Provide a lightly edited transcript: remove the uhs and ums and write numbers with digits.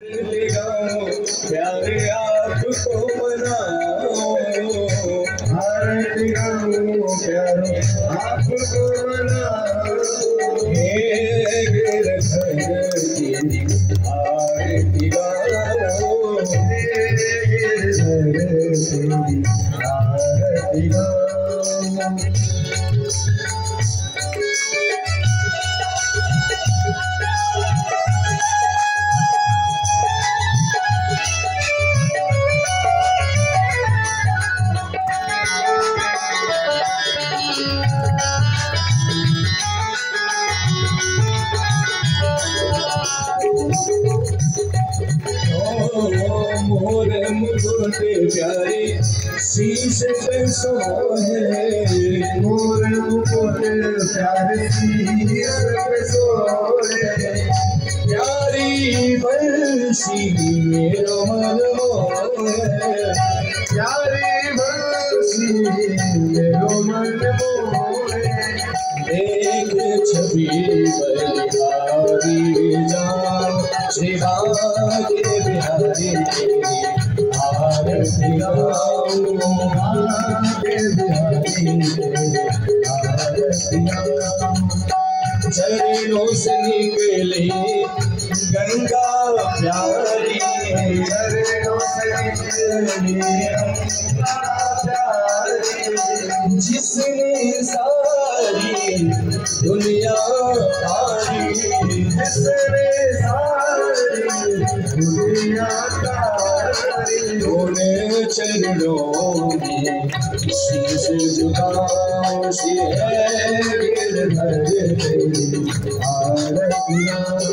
गाओ प्यारे आपको मनाओ, आरती गाओ प्यारे आपको मनाओ, हे गिरधर की आरती गाओ, हे गिरधर की आरती गाओ। मोर मुकुट प्यारे शीश पे सोहे, मोर मुकुट प्यारे शीश पे सोहे, प्यारी बंसी मेरो मन मोहे, प्यारी बंसी मेरो मन मोहे, देख छवि बलिहारी जाओ श्री भाग्य बिहारी आरती गाओ, भाग्य बिहारी आरती गाओ। चरणों से निकले गंगा प्यारी, चरणों से निकले गंगा प्यारी, जिसने सारी दुनिया तारी, जिसने सारी दुनिया तारी, उन्हें चरणों में शीश झुकाओ, श्री गिरधर की आरती गाओ।